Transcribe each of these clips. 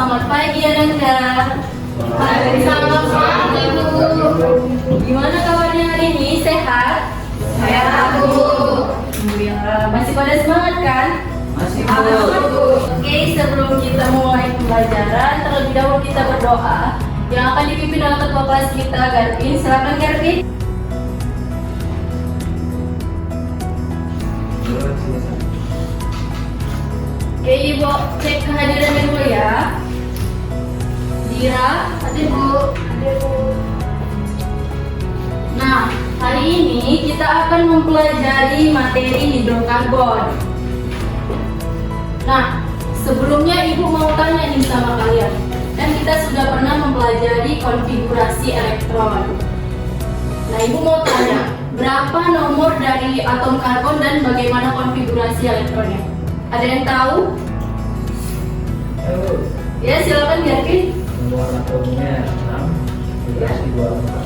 selamat pagi Ananda. Selamat pagi Bu. Gimana kabarnya hari ini? Sehat? Sehat Bu. Alhamdulillah. Masih pada semangat kan? Masih Bu. Oke, sebelum kita mulai pembelajaran, terlebih dahulu kita berdoa yang akan dipimpin oleh ketua kelas kita, Garvin. Silakan Garvin. Oke, Ibu cek kehadirannya dulu ya. Dira, ada Bu. Nah, hari ini kita akan mempelajari materi hidrokarbon. Nah, sebelumnya Ibu mau tanya nih sama kalian. Dan kita sudah pernah mempelajari konfigurasi elektron. Nah, Ibu mau tanya, berapa nomor dari atom karbon dan bagaimana konfigurasi elektronnya? Ada yang tahu? Ya, silakan Garvin. Nomor atomnya 6, vibrasi 24.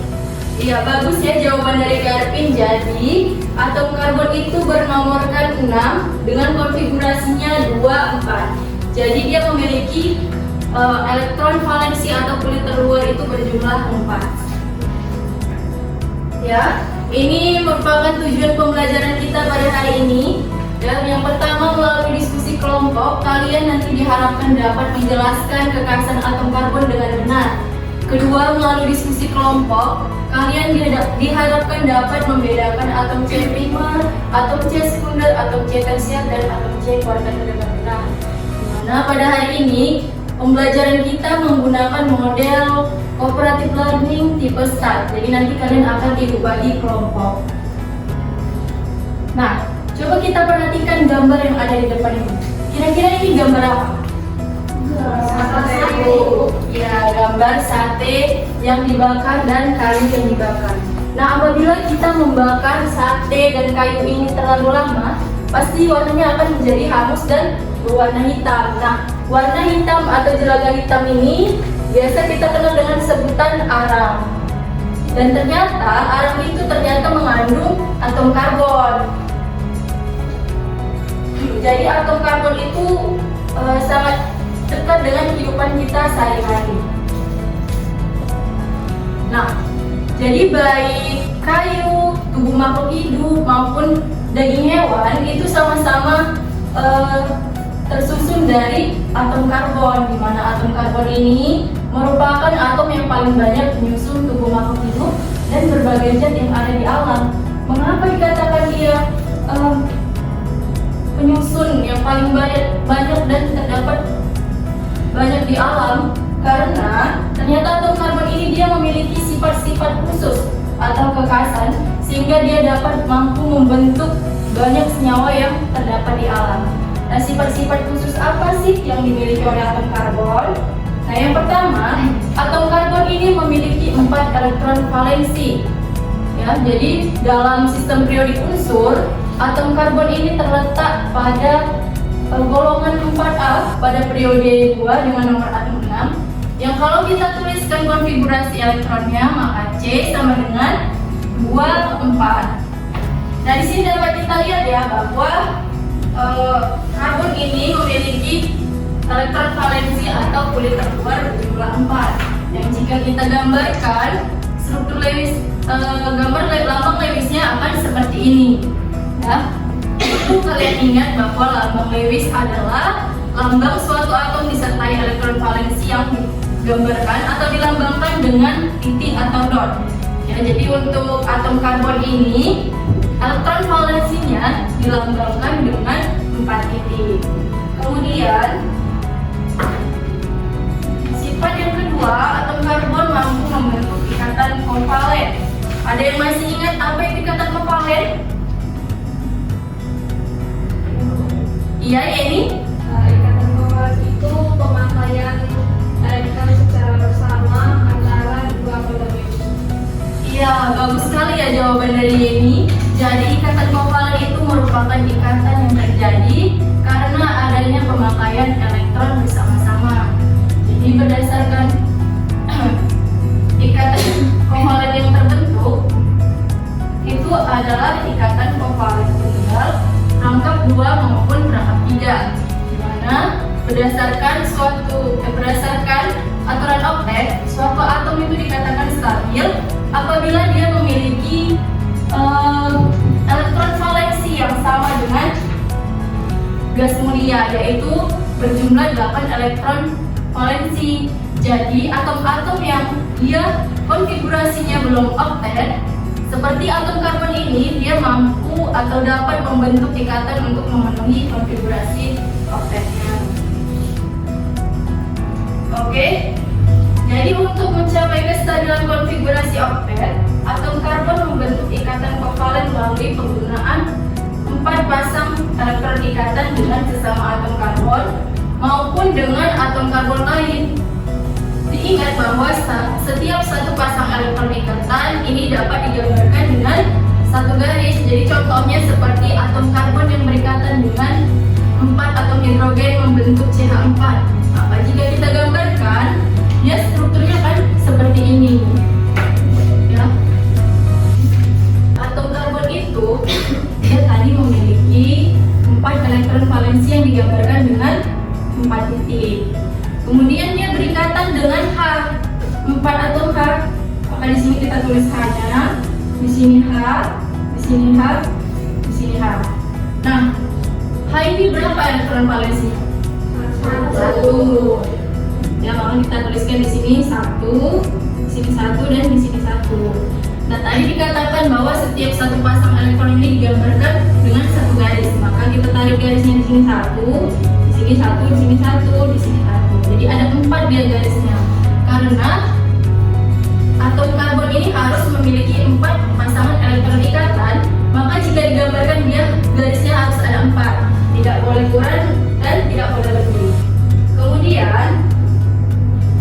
Iya, bagus ya jawaban dari Garvin. Jadi, atom karbon itu bernomorkan 6 dengan konfigurasinya 24. Jadi dia memiliki elektron valensi atau kulit terluar itu berjumlah 4. Ya, ini merupakan tujuan pembelajaran kita pada hari ini. Dan yang pertama, melalui diskusi kelompok, kalian nanti diharapkan dapat menjelaskan kekhasan atom karbon dengan benar. Kedua, melalui diskusi kelompok, kalian diharapkan dapat membedakan atom C primer, atom C sekunder, atom C tersier, dan atom C kuartet dengan benar. Dimana pada hari ini, pembelajaran kita menggunakan model cooperative learning tipe STAR. Jadi nanti kalian akan dibagi kelompok. Nah, coba kita perhatikan gambar yang ada di depan ini. Kira-kira ini gambar apa? Sate. Ya, gambar sate yang dibakar dan kayu yang dibakar. Nah, apabila kita membakar sate dan kayu ini terlalu lama, pasti warnanya akan menjadi hangus dan berwarna hitam. Nah, warna hitam atau jelaga hitam ini biasa kita kenal dengan sebutan arang. Dan ternyata arang itu ternyata mengandung atom karbon. Jadi atom karbon itu sangat dekat dengan kehidupan kita sehari-hari. Nah, jadi baik kayu, tubuh makhluk hidup maupun daging hewan itu sama-sama tersusun dari atom karbon, di mana atom karbon ini merupakan atom yang paling banyak menyusun tubuh makhluk hidup dan berbagai zat yang ada di alam. Mengapa dikatakan dia penyusun yang paling banyak dan terdapat banyak di alam? Karena ternyata atom karbon ini dia memiliki sifat-sifat khusus atau kekhasan sehingga dia dapat mampu membentuk banyak senyawa yang terdapat di alam. Nah, sifat-sifat khusus apa sih yang dimiliki oleh atom karbon? Nah, yang pertama, atom karbon ini memiliki 4 elektron valensi. Ya, jadi dalam sistem periodik unsur, atom karbon ini terletak pada golongan 4A pada periode 2 dengan nomor atom 6. Yang kalau kita tuliskan konfigurasi elektronnya, maka C sama dengan 24. Nah, di sini dapat kita lihat ya bahwa karbon ini memiliki elektron valensi atau kulit terluar berjumlah 4. Yang jika kita gambarkan struktur Lewis, gambar lambang Lewisnya akan seperti ini. Ya, itu kalian ingat bahwa lambang Lewis adalah lambang suatu atom disertai elektron valensi yang digambarkan atau dilambangkan dengan titik atau dot. Ya, jadi untuk atom karbon ini elektron valensinya dilambangkan dengan 4 titik. Kemudian sifat yang kedua, atom karbon mampu membentuk ikatan kovalen. Ada yang masih ingat apa itu ikatan kovalen? Iya, ya ini? Ikatan kovalen itu pemakaian elektron secara bersama antara dua molekul. Iya, bagus sekali ya jawaban dari Yeni. Jadi ikatan kovalen itu merupakan ikatan yang terjadi karena adanya pemakaian elektron bersama-sama. Jadi berdasarkan ikatan kovalen yang terbentuk itu adalah ikatan kovalen tunggal, rangkap 2 maupun rangkap 3, di mana berdasarkan aturan oktet, suatu atom itu dikatakan stabil apabila dia memiliki elektron valensi yang sama dengan gas mulia, yaitu berjumlah 8 elektron valensi. Jadi atom-atom yang dia konfigurasinya belum oktet, seperti atom karbon ini, dia mampu atau dapat membentuk ikatan untuk memenuhi konfigurasi oktetnya. Oke, jadi untuk mencapai kestabilan konfigurasi oktet, atom karbon membentuk ikatan kovalen melalui penggunaan 4 pasang elektron ikatan dengan sesama atom karbon maupun dengan atom karbon lain. Diingat bahwa setiap satu pasang elektron ikatan ini dapat digambarkan dengan satu garis. Jadi contohnya seperti atom karbon yang berikatan dengan 4 atom hidrogen membentuk CH4. Maka jika kita gambarkan, dia strukturnya kan seperti ini. Ya. Atom karbon itu dia tadi memiliki 4 elektron valensi yang digambarkan dengan 4 titik. Kemudian dia berikatan dengan H, 4 atom H. Maka di sini kita tulis H-nya, di sini H, di sini H, di sini H. Nah, H ini berapa elektron valensi? 1. Ya, maka kita tuliskan di sini 1, di sini 1 dan di sini 1. Nah, tadi dikatakan bahwa setiap satu pasang elektron ini digambarkan dengan satu garis. Maka kita tarik garisnya di sini 1, di sini 1, di sini 1, di sini 1. Jadi ada 4 dia garisnya. Karena atom karbon ini harus memiliki 4 pasangan elektron ikatan, maka jika digambarkan dia garisnya harus ada 4. Tidak boleh kurang dan tidak boleh lebih. Kemudian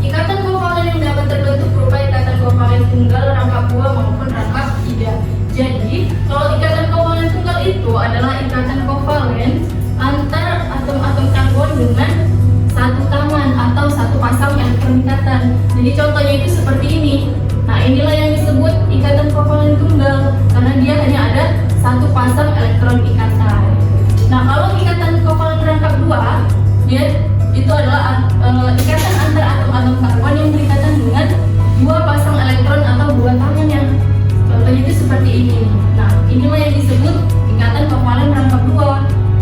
ikatan kovalen yang dapat terbentuk berupa ikatan kovalen tunggal, rangkap 2 maupun rangkap 3. Jadi kalau ikatan kovalen tunggal itu adalah ikatan kovalen antar atom-atom karbon dengan satu tangan atau satu pasang elektron ikatan. Jadi contohnya itu seperti ini. Nah, inilah yang disebut ikatan kovalen tunggal karena dia hanya ada satu pasang elektron ikatan. Nah, kalau ikatan kovalen rangkap 2, dia itu adalah ikatan antar atom-atom karbon yang berikatan dengan 2 pasang elektron atau 2 tangannya. Contohnya itu seperti ini. Nah, inilah yang disebut ikatan kovalen rangkap 2.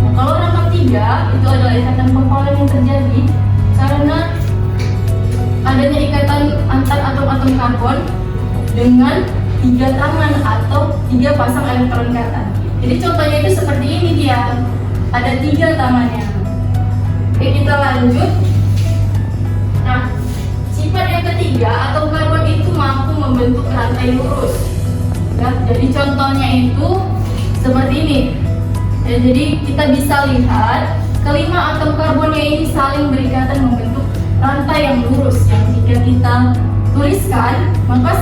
Nah, kalau rangkap 3 itu adalah ikatan kovalen yang terjadi karena adanya ikatan antar atom-atom karbon dengan 3 tangan atau 3 pasang elektron ikatan. Jadi contohnya itu seperti ini dia. Ada 3 tangannya. Oke, kita lanjut. Nah, sifat yang ketiga, atom karbon itu mampu membentuk rantai lurus. Ya, jadi contohnya itu seperti ini. Ya, jadi kita bisa lihat kelima atom karbonnya ini saling berikatan membentuk rantai yang lurus. Yang jika kita tuliskan, maka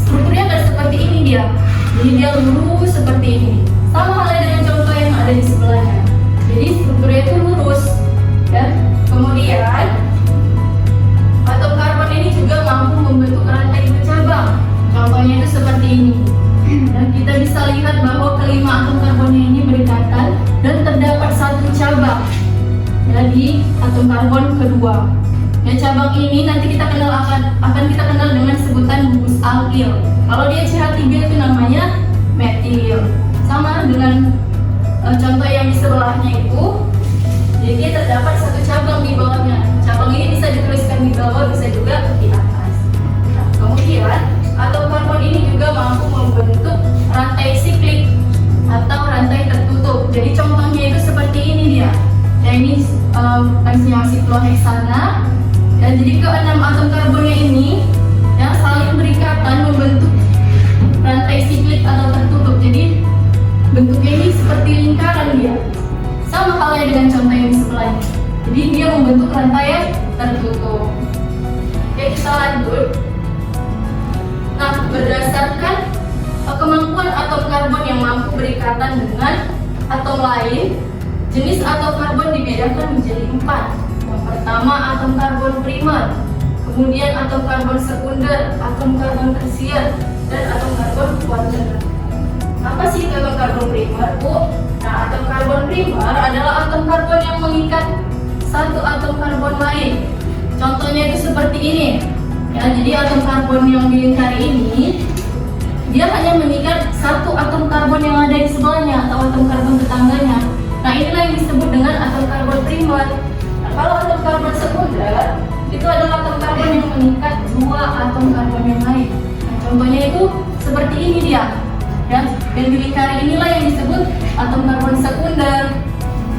strukturnya akan seperti ini dia. Jadi dia lurus seperti ini. Sama halnya dengan contoh yang ada di sebelahnya. Jadi strukturnya itu lurus. Ya. Kemudian atom karbon ini juga mampu membentuk rantai bercabang. Contohnya itu seperti ini. Dan kita bisa lihat bahwa kelima atom karbonnya ini berikatan dan terdapat satu cabang dari atom karbon kedua. Ya, cabang ini nanti kita kenal akan kita kenal dengan sebutan gugus alkil. Kalau dia CH3 itu namanya metil. Sama dengan contoh yang di sebelahnya itu. Jadi dia terdapat satu cabang di bawahnya. Cabang ini bisa dituliskan di bawah, bisa juga di atas. Nah, kemudian atom karbon ini juga mampu membentuk rantai siklik atau rantai tertutup. Jadi contohnya itu seperti ini dia. Ya, ini yang sikloheksana. Dan jadi ke-6 atom karbonnya ini yang saling berikatan membentuk rantai siklik atau tertutup. Jadi bentuknya ini seperti lingkaran dia. Sama halnya dengan contoh yang di sebelahnya. Jadi dia membentuk rantai yang tertutup. Oke, kita lanjut. Nah, berdasarkan kemampuan atom karbon yang mampu berikatan dengan atom lain, jenis atom karbon dibedakan menjadi 4. Yang pertama atom karbon primer, kemudian atom karbon sekunder, atom karbon tersier, dan atom karbon kuarter. Apa sih atom karbon primer, Bu? Nah, atom karbon primer adalah atom karbon yang mengikat satu atom karbon lain. Contohnya itu seperti ini. Ya, jadi atom karbon yang dilingkari ini dia hanya mengikat satu atom karbon yang ada di sebelahnya atau atom karbon tetangganya. Nah, inilah yang disebut dengan atom karbon primer. Nah, kalau atom karbon sekunder itu adalah atom karbon yang mengikat dua atom karbon yang lain. Nah, contohnya itu seperti ini dia. Ya, dan dilingkari inilah yang disebut atom karbon sekunder.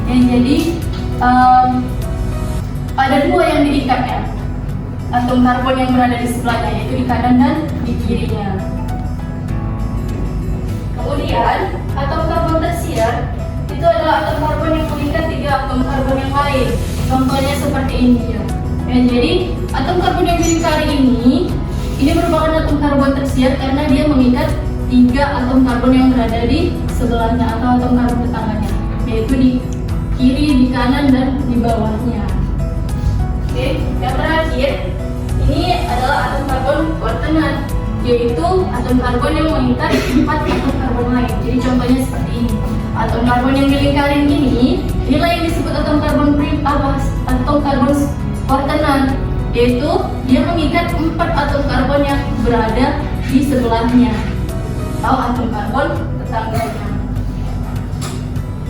Ya, jadi ada dua yang diikatnya. Atom karbon yang berada di sebelahnya, yaitu di kanan dan di kirinya. Kemudian, atom karbon tersier itu adalah atom karbon yang mengikat tiga atom karbon yang lain. Contohnya seperti ini ya. Ya, jadi atom karbon yang dilingkari ini merupakan atom karbon tersier karena dia mengikat tiga atom karbon yang berada di sebelahnya atau atom karbon tetangganya, yaitu di kiri, di kanan, dan di bawahnya. Oke, yang terakhir ini adalah atom karbon quaternary, yaitu atom karbon yang mengikat empat atom karbon lain. Jadi contohnya seperti ini. Atom karbon yang dilingkarin inilah yang disebut atom karbon atom karbon quaternary, yaitu dia mengikat empat atom karbon yang berada di sebelahnya atau atom karbon tetangganya.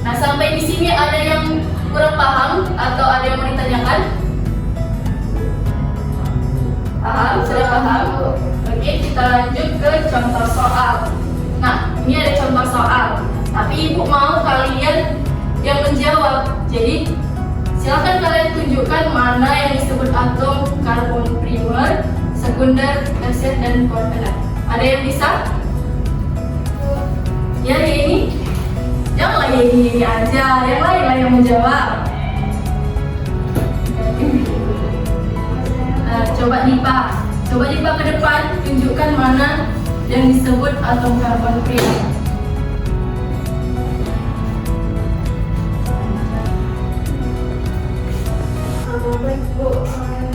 Nah, sampai di sini ada yang kurang paham atau ada yang mau ditanyakan? Paham? Sudah paham? Oke, kita lanjut ke contoh soal. Nah, ini ada contoh soal, tapi ibu mau kalian yang menjawab. Jadi, silakan kalian tunjukkan mana yang disebut atom karbon primer, sekunder, tersier, dan quaternary. Ada yang bisa? Ya, ini. Janganlah ini aja, yang lain lah yang menjawab. Coba Dipa ke depan, tunjukkan mana yang disebut atom karbon primer. Baik Bu,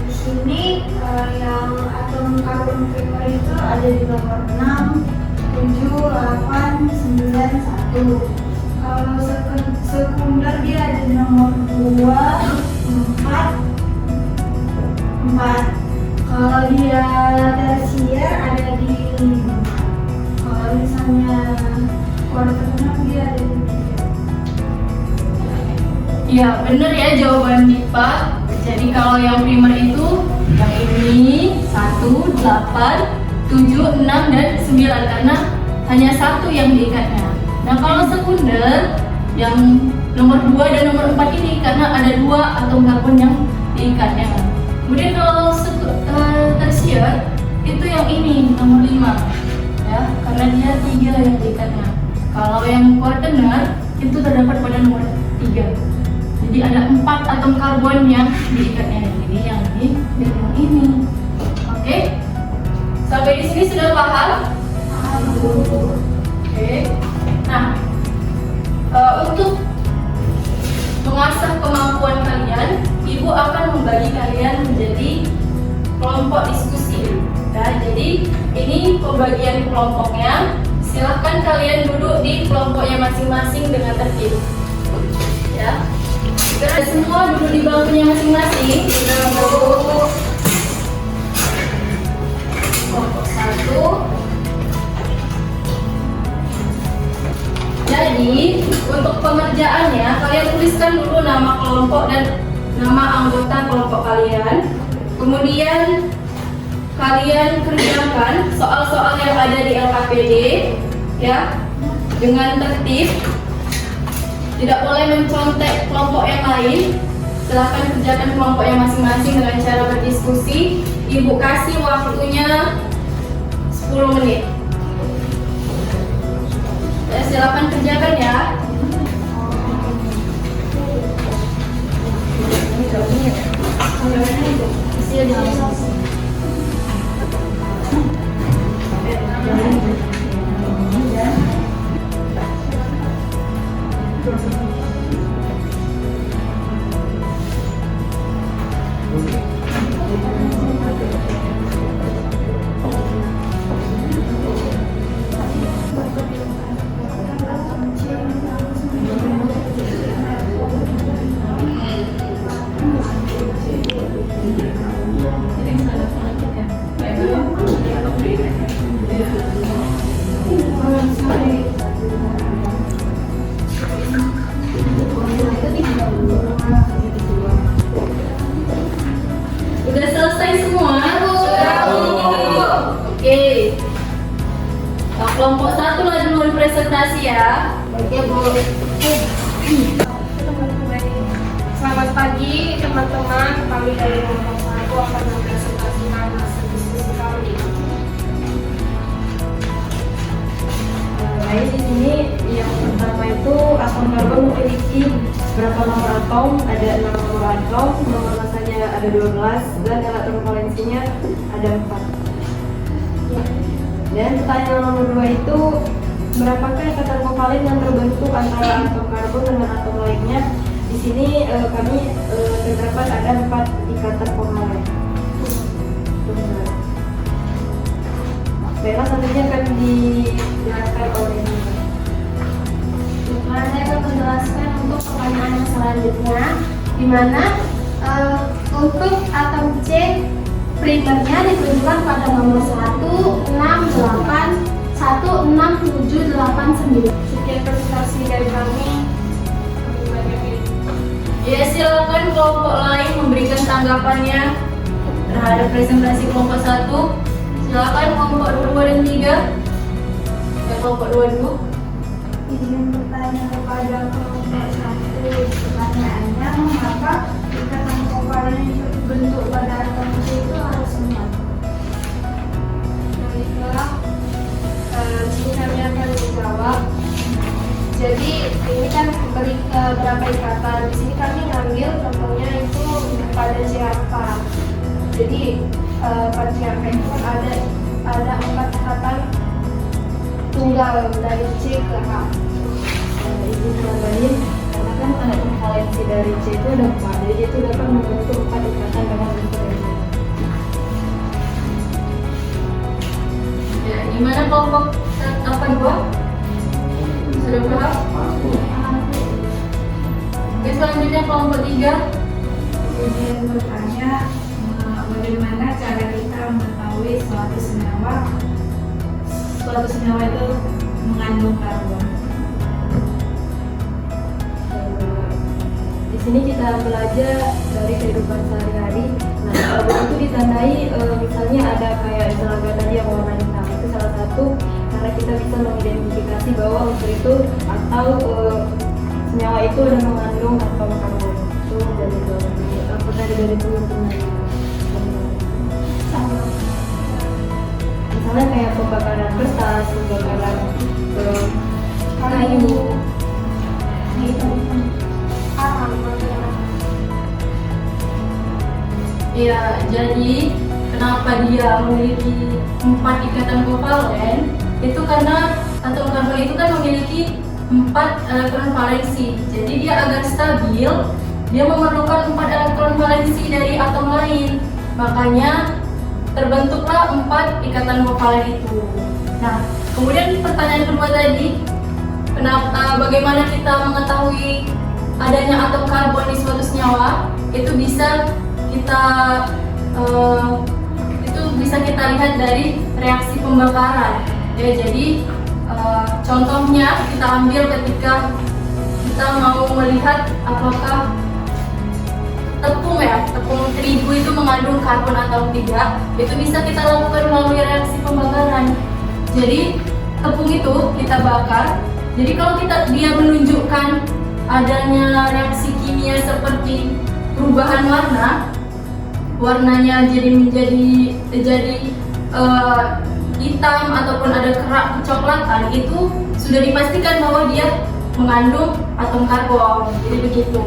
di sini yang atom karbon primer itu ada di nomor 6, 7, 8, 9, 1. Kalau sekunder dia ada di nomor 2, 4. Kalau dia tersier ada di 5. Kalau misalnya quaternary dia ada di 3. Ya, benar ya jawaban Dipa. Jadi kalau yang primer itu yang ini 1, 8, 7, 6, dan 9 karena hanya satu yang diikatnya. Nah, kalau sekunder yang nomor 2 dan nomor 4 ini karena ada dua atom karbon yang diikatnya. Kemudian kalau tersier itu yang ini nomor 5 ya, karena dia 3 yang diikatnya. Kalau yang quaternary itu terdapat pada nomor 3. Jadi ada 4 atom karbon yang diikatnya. Jadi yang ini dan yang ini. Oke? Sampai di sini sudah paham? Oke. Nah, untuk mengasah kemampuan kalian, Ibu akan membagi kalian menjadi kelompok diskusi. Nah, jadi ini pembagian kelompoknya. Silahkan kalian duduk di kelompoknya masing-masing dengan tertib. Ya, kita semua duduk di bangkunya masing-masing. Kelompok 1. Jadi, untuk pengerjaannya, kalian tuliskan dulu nama kelompok dan nama anggota kelompok kalian. Kemudian, kalian kerjakan soal-soal yang ada di LKPD, ya, dengan tertib. Tidak boleh mencontek kelompok yang lain. Silahkan kerjakan kelompoknya masing-masing dengan cara berdiskusi. Ibu kasih waktunya 10 menit. Ya, silakan kerjakan ya. presentasi ya. Ya Bu. Selamat pagi teman-teman, kami dari kelompok 1 akan mempresentasikan hasil diskusi kami. Baik, di sini yang pertama itu atom karbon memiliki berapa nomor atom? Ada 6 nomor atom, nomor masanya ada 12 dan elektron valensinya ada 4. Dan pertanyaan nomor 2 itu berapakah ikatan kovalen yang terbentuk antara atom karbon dengan atom lainnya? Di sini kami terdapat ada 4 ikatan kovalen. Bella selanjutnya akan dijelaskan oleh Nina. Nah, saya akan menjelaskan untuk pertanyaan yang selanjutnya, di mana untuk atom C primernya ditunjukkan pada nomor 1, 6, 8, 1, 6, 7, 8, 9. Sekian presentasi dari kami. Ya, silakan kelompok lain memberikan tanggapannya terhadap presentasi kelompok 1. Silakan kelompok 2 dan 3. Ya, kelompok 2 dulu. Izin bertanya kepada kelompok 1, pertanyaannya mengapa ikatan kovalen yang dibentuk pada atom C itu harus semua? Baiklah, di sini kami akan menjawab. Jadi ini kan berapa ikatan? Di sini kami ngambil contohnya itu pada CH4. Jadi pada CH4 itu kan ada 4 ikatan tunggal dari C ke H. Izin tambahin, karena kan elektron valensi dari C itu ada 4, jadi dia itu dapat membentuk 4 ikatan dengan bentuk yang sama. Ya, gimana kelompok 2? Sudah paham? Oke, selanjutnya kelompok 3. Izin bertanya, bagaimana cara kita mengetahui suatu senyawa itu mengandung karbon? Di sini kita belajar dari kehidupan sehari-hari. Nah, karbon itu ditandai misalnya ada kayak telaga tadi yang warna hitam. Itu salah satu karena kita bisa mengidentifikasi bahwa unsur itu atau senyawa itu ada mengandung atom karbon. Itu dari misalnya kayak pembakaran kertas, pembakaran kayu. Ya, jadi kenapa dia memiliki 4 ikatan kovalen? Itu karena atom karbon itu kan memiliki 4 elektron valensi. Jadi dia agar stabil, dia memerlukan 4 elektron valensi dari atom lain. Makanya terbentuklah 4 ikatan kovalen itu. Nah, kemudian pertanyaan kedua tadi, bagaimana kita mengetahui adanya atom karbon di suatu senyawa? Itu bisa kita lihat dari reaksi pembakaran. Ya, jadi contohnya kita ambil ketika kita mau melihat apakah tepung terigu itu mengandung karbon atau tidak. Itu bisa kita lakukan melalui reaksi pembakaran. Jadi tepung itu kita bakar. Jadi kalau dia menunjukkan adanya reaksi kimia seperti perubahan warnanya menjadi hitam ataupun ada kerak kecoklatan, itu sudah dipastikan bahwa dia mengandung atom karbon. Jadi begitu.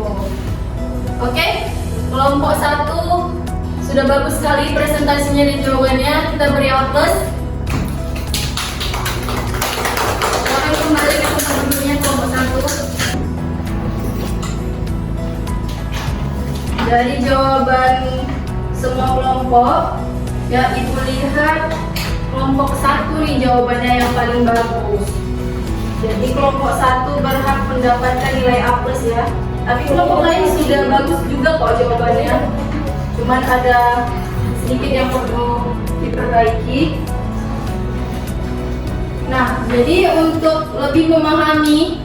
Oke, kelompok 1 sudah bagus sekali presentasinya dan jawabannya. Kita beri aplaus. Silakan kembali ke tempat duduknya kelompok 1. Dari jawaban semua kelompok, ya Ibu lihat kelompok 1 nih jawabannya yang paling bagus. Jadi kelompok 1 berhak mendapatkan nilai A+ ya. Tapi kelompok lain sudah bagus juga kok jawabannya. Cuman ada sedikit yang perlu diperbaiki. Nah, jadi untuk lebih memahami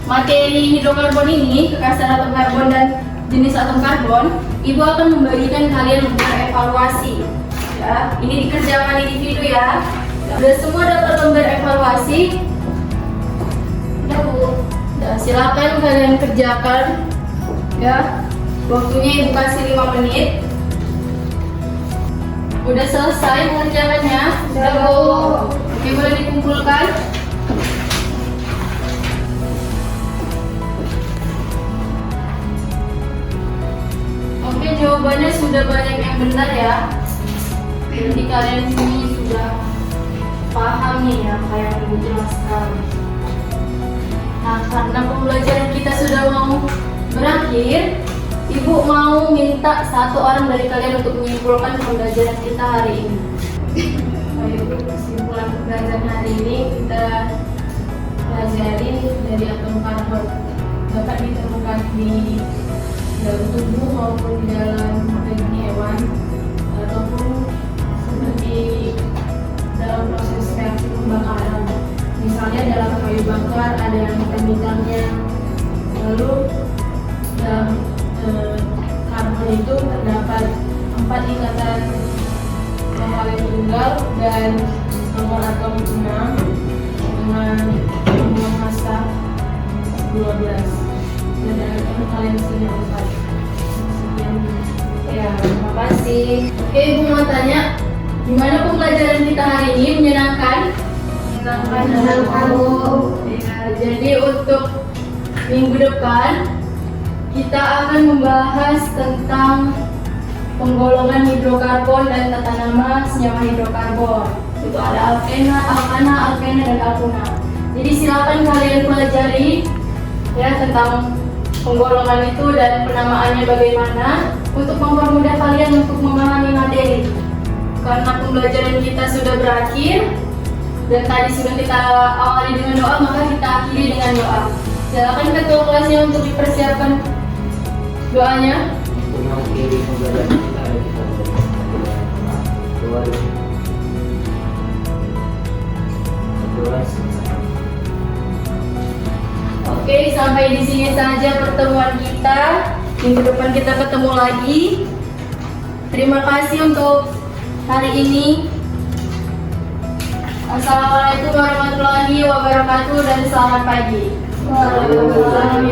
materi hidrokarbon ini, kekasan atom karbon dan jenis atom karbon, Ibu akan membagikan kalian lembar evaluasi. Ya, ini dikerjakan individu ya. Sudah semua dapat lembar evaluasi. silakan kalian kerjakan. Ya, waktunya ibu kasih 5 menit. Udah selesai mengerjakannya? Sudah, Bu. Oke, boleh dikumpulkan. Oke, jawabannya sudah banyak yang benar ya. Jadi kalian sini sudah paham nih apa yang ibu jelaskan. Nah, karena pembelajaran kita sudah mau berakhir, ibu mau minta satu orang dari kalian untuk menyimpulkan pembelajaran kita hari ini. Ayo, kesimpulan pembelajaran hari ini kita pelajari dari atom karbon dapat ditemukan di dalam tubuh maupun di dalam daging hewan ataupun seperti dalam proses reaksi pembakaran. Misalnya dalam kayu bakar ada yang hitam-hitamnya. Lalu dalam karbon itu terdapat 4 ikatan kovalent tunggal dan nomor atom 6 dengan nomor massa 12. Dan ada kalian sini Ustaz. Sekian. Ya, terima kasih. Oke, ibu mau tanya, gimana pembelajaran kita hari ini? Menyenangkan? Menyenangkan, Bu. Ya, jadi untuk minggu depan kita akan membahas tentang penggolongan hidrokarbon dan tata nama senyawa hidrokarbon. Itu ada alkena, alkana, alkena, dan alkuna. Jadi silakan kalian pelajari ya tentang penggolongan itu dan penamaannya bagaimana untuk mempermudah kalian untuk memahami materi. Karena pembelajaran kita sudah berakhir dan tadi sudah kita awali dengan doa, maka kita akhiri dengan doa. Silakan ketua kelasnya untuk dipersiapkan doanya. Untuk mengakhiri pembelajaran kita hari kita berdoa. Oke, sampai di sini saja pertemuan kita. Minggu depan kita ketemu lagi. Terima kasih untuk hari ini. Assalamualaikum warahmatullahi wabarakatuh dan selamat pagi. Waalaikumsalam.